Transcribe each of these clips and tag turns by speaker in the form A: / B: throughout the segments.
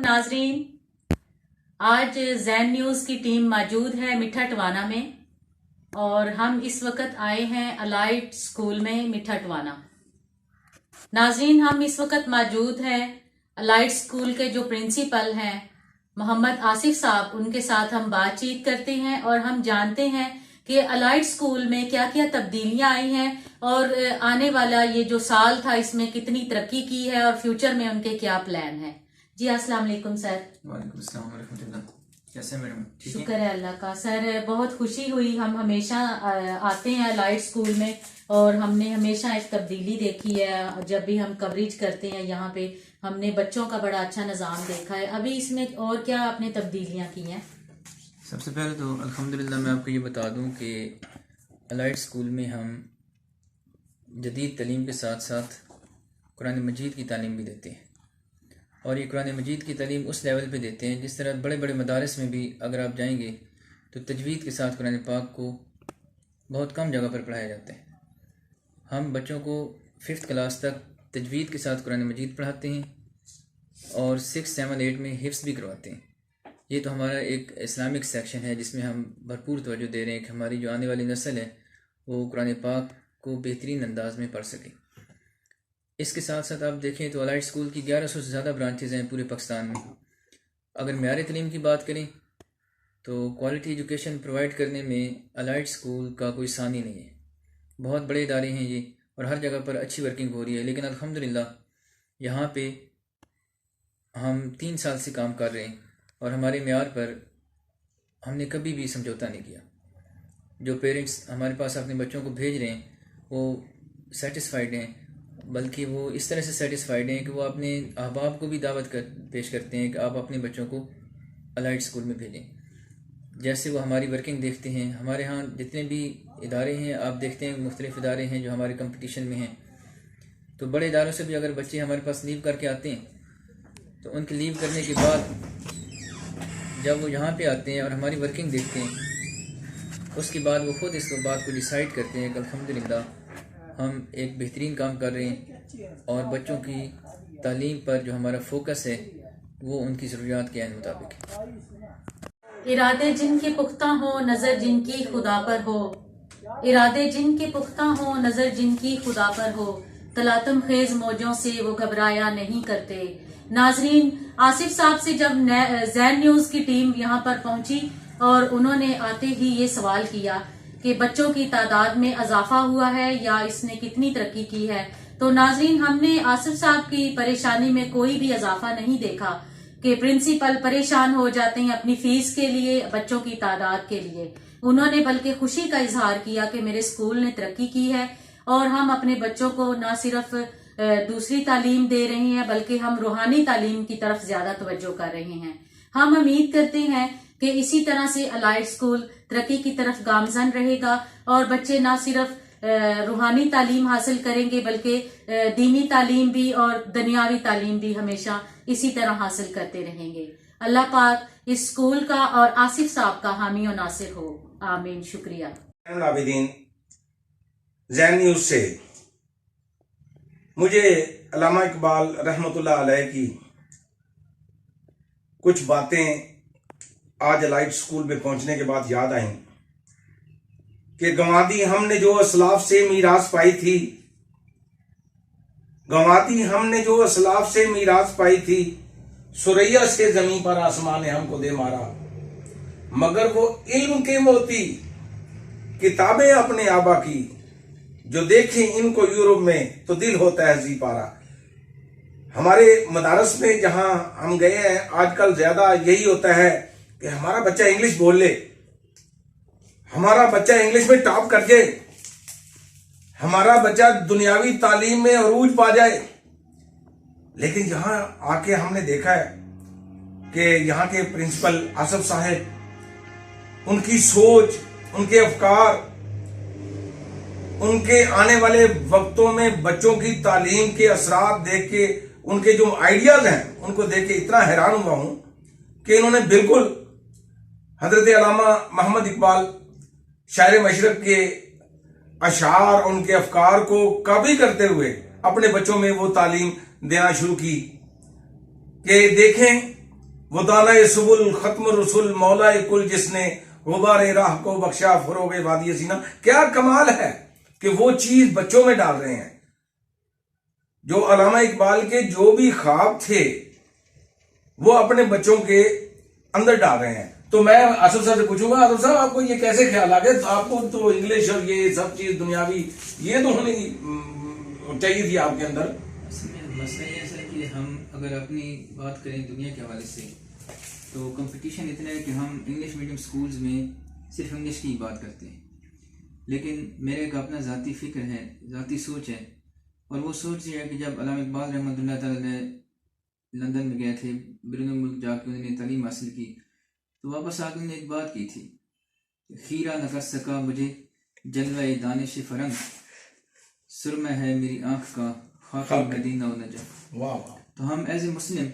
A: नाजरीन, आज जैन न्यूज़ की टीम मौजूद है मिठटवाना में और हम इस वक्त आए हैं अलाइड स्कूल में मिठटवाना। नाजरीन, हम इस वक्त मौजूद हैं अलाइड स्कूल के जो प्रिंसिपल हैं मोहम्मद आसिफ साहब, उनके साथ हम बातचीत करते हैं और हम जानते हैं कि अलाइड स्कूल में क्या क्या तब्दीलियां आई हैं और आने वाला ये जो साल था इसमें कितनी तरक्की की है और फ्यूचर में उनके क्या प्लान है। जी अस्सलाम वालेकुम सर।
B: वालेकुम अस्सलाम व रहमतुल्लाह। कैसे मैडम?
A: शुक्र है अल्लाह का। सर बहुत खुशी हुई, हम हमेशा आते हैं अलाइड स्कूल में और हमने हमेशा एक तब्दीली देखी है। जब भी हम कवरेज करते हैं यहाँ पे हमने बच्चों का बड़ा अच्छा निज़ाम देखा है। अभी इसमें और क्या आपने तब्दीलियाँ की हैं?
B: सबसे पहले तो अल्हम्दुलिल्लाह मैं आपको ये बता दूं कि अलाइड स्कूल में हम जदीद तालीम के साथ साथ कुरान मजीद की तालीम भी देते हैं और ये कुरान मजीद की तालीम उस लेवल पे देते हैं जिस तरह बड़े बड़े मदारस में भी अगर आप जाएंगे तो तजवीद के साथ कुरान पाक को बहुत कम जगह पर पढ़ाया जाता है। हम बच्चों को 5th क्लास तक तजवीद के साथ कुरान मजीद पढ़ाते हैं और 6, 7, 8 में हिफ्ज़ भी करवाते हैं। ये तो हमारा एक इस्लामिक सेक्शन है जिसमें हम भरपूर तवज्जो दे रहे हैं कि हमारी जो आने वाली नस्ल है वो कुरान पाक को बेहतरीन अंदाज में पढ़ सके। इसके साथ साथ आप देखें तो अलाइड स्कूल की 1100 से ज़्यादा ब्रांचेज़ हैं पूरे पाकिस्तान में। अगर मेयार तालीम की बात करें तो क्वालिटी एजुकेशन प्रोवाइड करने में अलाइड स्कूल का कोई सानी नहीं है। बहुत बड़े इदारे हैं ये और हर जगह पर अच्छी वर्किंग हो रही है, लेकिन अल्हम्दुलिल्लाह यहाँ पे हम 3 साल से काम कर रहे हैं और हमारे मेयार पर हमने कभी भी समझौता नहीं किया। जो पेरेंट्स हमारे पास अपने बच्चों को भेज रहे हैं वो सेटिस्फाइड हैं, बल्कि वो इस तरह से सेटिस्फाइड हैं कि वो अपने अहबाब को भी दावत पेश करते हैं कि आप अपने बच्चों को अलाइड स्कूल में भेजें। जैसे वो हमारी वर्किंग देखते हैं, हमारे यहाँ जितने भी इदारे हैं आप देखते हैं मुख्तलिफ इदारे हैं जो हमारे कंपटीशन में हैं, तो बड़े इदारों से भी अगर बच्चे हमारे पास लीव करके आते हैं तो उनके लीव करने के बाद जब वो यहाँ पे आते हैं और हमारी वर्किंग देखते हैं उसके बाद वो खुद इस बात को डिसाइड करते हैं कि अल्हम्दुलिल्लाह हम एक बेहतरीन काम कर रहे हैं और बच्चों की तालीम पर जो हमारा फोकस है वो उनकी ज़रूरियात के ऐन मुताबिक है।
A: इरादे जिनके पुख्ता हो नज़र जिनकी खुदा पर हो, इरादे जिनके पुख्ता हो नज़र जिनकी खुदा पर हो, तलातम खेज मौजों से वो घबराया नहीं करते। नाजरीन, आसिफ साहब से जब जैन न्यूज़ की टीम यहाँ पर पहुंची और उन्होंने आते ही ये सवाल किया कि बच्चों की तादाद में इजाफा हुआ है या इसने कितनी तरक्की की है, तो नाजरीन हमने आसिफ साहब की परेशानी में कोई भी इजाफा नहीं देखा कि प्रिंसिपल परेशान हो जाते हैं अपनी फीस के लिए, बच्चों की तादाद के लिए। उन्होंने बल्कि खुशी का इजहार किया कि मेरे स्कूल ने तरक्की की है और हम अपने बच्चों को न सिर्फ दूसरी तालीम दे रहे हैं बल्कि हम रूहानी तालीम की तरफ ज्यादा तवज्जो कर रहे हैं। हम उम्मीद करते हैं कि इसी तरह से अलाइड स्कूल तरक्की की तरफ गामजन रहेगा और बच्चे न सिर्फ रूहानी तालीम हासिल करेंगे बल्कि दीनी तालीम भी और दुनियावी तालीम भी हमेशा इसी तरह हासिल करते रहेंगे। अल्लाह पाक इस स्कूल का और आसिफ साहब का हामी और नासिर हो, आमीन। शुक्रिया।
C: जैन न्यूज़ से मुझे अल्लामा इकबाल रहमतुल्लाह अलैह की कुछ बातें आज अलाइड स्कूल में पहुंचने के बाद याद आई कि गंवादी हमने जो असलाफ से मीरास पाई थी, गंवादी हमने जो असलाफ से मीरास पाई थी, सुरैया से जमीन पर आसमान ने हमको दे मारा, मगर वो इल्म के मोती किताबें अपने आबा की, जो देखें इनको यूरोप में तो दिल होता है जी पारा। हमारे मदारस में जहां हम गए हैं आजकल ज्यादा यही होता है कि हमारा बच्चा इंग्लिश बोल ले, हमारा बच्चा इंग्लिश में टॉप कर जाए, हमारा बच्चा दुनियावी तालीम में अरूज पा जाए। लेकिन यहाँ आके हमने देखा है कि यहाँ के प्रिंसिपल आसिफ साहब, उनकी सोच, उनके अफकार, उनके आने वाले वक्तों में बच्चों की तालीम के असरात देख के, उनके जो आइडियाज हैं उनको देख के इतना हैरान हुआ हूं कि इन्होंने बिल्कुल हजरत अल्लामा मोहम्मद इकबाल शायर मशरक के अशार, उनके अफकार को कॉपी करते हुए अपने बच्चों में वो तालीम देना शुरू की कि देखें وہ دانہ سبل ختم رسول مولا کل جس نے غبار راہ کو بخشا فروغ وادی سینا. کیا کمال ہے کہ وہ چیز بچوں میں ڈال رہے ہیں. جو علامہ اقبال کے جو بھی خواب تھے وہ اپنے بچوں کے اندر ڈال رہے ہیں. تو میں آصف صاحب سے پوچھوں گا, آصف صاحب آپ کو یہ کیسے خیال آ گیا؟ آپ کو تو انگلش اور یہ سب چیز دنیاوی یہ تو ہونی چاہیے تھی آپ کے اندر.
B: مسئلہ یہ ہے کہ ہم اگر اپنی بات کریں دنیا کے حوالے سے تو کمپٹیشن اتنا ہے کہ ہم انگلش میڈیم سکولز میں صرف انگلش کی بات کرتے ہیں, لیکن میرے ایک اپنا ذاتی فکر ہے, ذاتی سوچ ہے, اور وہ سوچ یہ ہے کہ جب علامہ اقبال رحمۃ اللہ تعالیٰ نے لندن میں گئے تھے, بیرون ملک جا کے انہوں نے تعلیم حاصل کی, تو واپس آ کے انہوں نے ایک بات کی تھی, خیرہ نہ کر سکا مجھے جلوہ دانش فرنگ, سرمہ ہے میری آنکھ کا خاک مدینہ و نجف. تو ہم ایز اے مسلم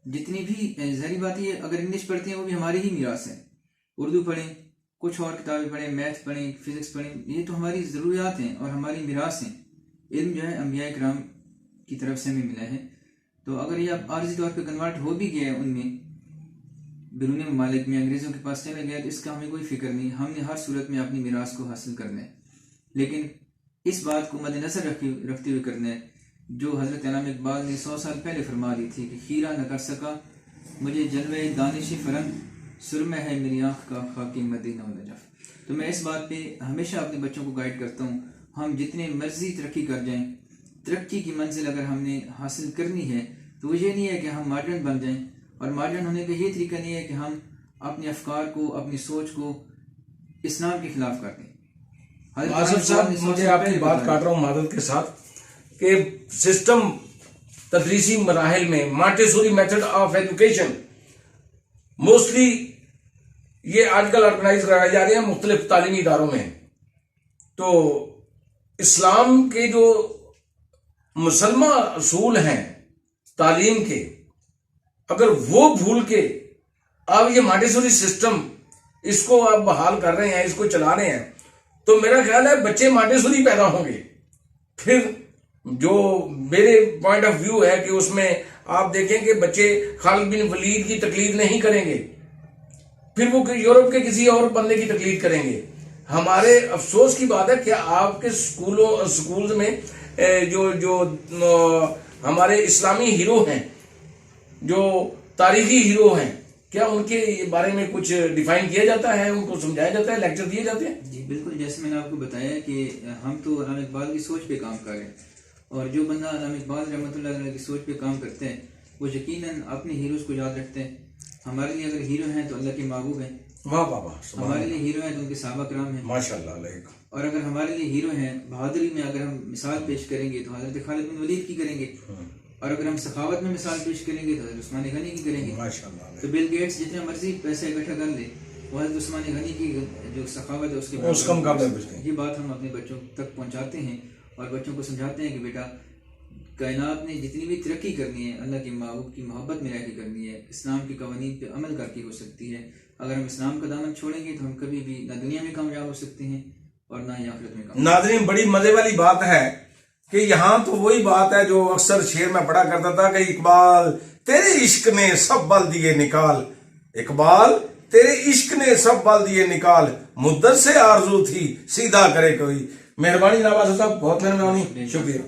B: جتنی بھی ظاہری بات یہ اگر انگلش پڑھتے ہیں وہ بھی ہماری ہی میراث ہے. اردو پڑھیں, کچھ اور کتابیں پڑھیں, میتھ پڑھیں, فزکس پڑھیں, یہ تو ہماری ضروریات ہیں اور ہماری میراث ہیں. علم جو ہے انبیاء کرام کی طرف سے ہمیں ملا ہے. تو اگر یہ اب عارضی طور پہ کنورٹ ہو بھی گیا ہے ان میں بیرون ممالک میں, انگریزوں کے پاس چلا گیا, تو اس کا ہمیں کوئی فکر نہیں. ہم نے ہر صورت میں اپنی میراث کو حاصل کرنا ہے, لیکن اس بات کو مد نظر رکھتے ہوئے کرنا ہے جو حضرت علامہ اقبال نے 100 سال پہلے فرما دی تھی کہ خیرہ نہ کر سکا مجھے جلوہ دانش فرنگ, سرمہ ہے میری آنکھ کا خاک مدینہ و نجف. تو میں اس بات پہ ہمیشہ اپنے بچوں کو گائیڈ کرتا ہوں, ہم جتنے مرضی ترقی کر جائیں, ترقی کی منزل اگر ہم نے حاصل کرنی ہے تو وہ یہ نہیں ہے کہ ہم ماڈرن بن جائیں, اور ماڈرن ہونے کا یہ طریقہ نہیں ہے کہ ہم اپنے افکار کو, اپنی سوچ کو اسلام کے خلاف کر دیں.
C: آصف صاحب مجھے آپ کی بات کاٹ رہا ہوں معذرت کے ساتھ کہ سسٹم تدریسی مراحل میں مانٹیسوری میتھڈ آف ایجوکیشن موسٹلی یہ آج کل آرگنائز کرائی جا رہے ہیں مختلف تعلیمی اداروں میں. تو اسلام کے جو مسلمہ اصول ہیں تعلیم کے, اگر وہ بھول کے آپ یہ مانٹیسوری سسٹم اس کو آپ بحال کر رہے ہیں, اس کو چلا رہے ہیں, تو میرا خیال ہے بچے مانٹیسوری پیدا ہوں گے. پھر جو میرے پوائنٹ آف ویو ہے کہ اس میں آپ دیکھیں کہ بچے خالد بن ولید کی تقلید نہیں کریں گے, پھر وہ یورپ کے کسی اور بندے کی تقلید کریں گے. ہمارے افسوس کی بات ہے کہ آپ کے سکولز میں جو ہمارے اسلامی ہیرو ہیں, جو تاریخی ہیرو ہیں, کیا ان کے بارے میں کچھ ڈیفائن کیا جاتا ہے, ان کو سمجھایا جاتا ہے, لیکچر دیے جاتے ہیں؟
B: جی بالکل, جیسے میں نے آپ کو بتایا کہ ہم تو علامہ اقبال کی سوچ پہ کام کر رہے ہیں, اور جو بندہ علامہ اقبال رحمۃ اللہ علیہ کی سوچ پہ کام کرتے ہیں وہ یقیناً اپنے ہیروز کو یاد رکھتے ہیں. ہمارے لیے اگر ہیرو ہیں تو اللہ کے محبوب ہیں,
C: واہ واہ واہ,
B: ہمارے لیے ہیرو ہیں تو ان کے صحابہ کرام ہیں
C: ماشاء اللہ.
B: اور اگر ہمارے لیے ہیرو ہیں بہادری میں اگر ہم مثال پیش کریں گے تو حضرت خالد بن ولید کی کریں گے, اور اگر ہم سخاوت میں مثال پیش کریں گے تو حضرت عثمان غنی کی کریں گے. تو بل گیٹس جتنا مرضی پیسہ اکٹھا کر لے, وہ حضرت عثمان غنی کی جو سخاوت ہے اس کے یہ بات ہم اپنے بچوں تک پہنچاتے ہیں اور بچوں کو سمجھاتے ہیں کہ بیٹا کائنات نے جتنی بھی ترقی کرنی ہے اللہ کے محبوب کی محبت میں رہ کے کرنی ہے, اسلام کے قوانین پہ عمل کر کے ہو سکتی ہے. اگر ہم اسلام کا دامن چھوڑیں گے تو ہم کبھی بھی نہ دنیا میں کامیاب ہو سکتے ہیں اور نہ ہی آخرت میں کامیاب.
C: ناظرین, بڑی مزے والی بات ہے کہ یہاں تو وہی بات ہے جو اکثر شعر میں پڑھا کرتا تھا کہ اقبال تیرے عشق نے سب بل دیے نکال, اقبال تیرے عشق نے سب بل دیے نکال, مدت سے آرزو تھی سیدھا کرے کوئی. مہربانی جناب آصف صاحب, بہت مہربانی, شکریہ.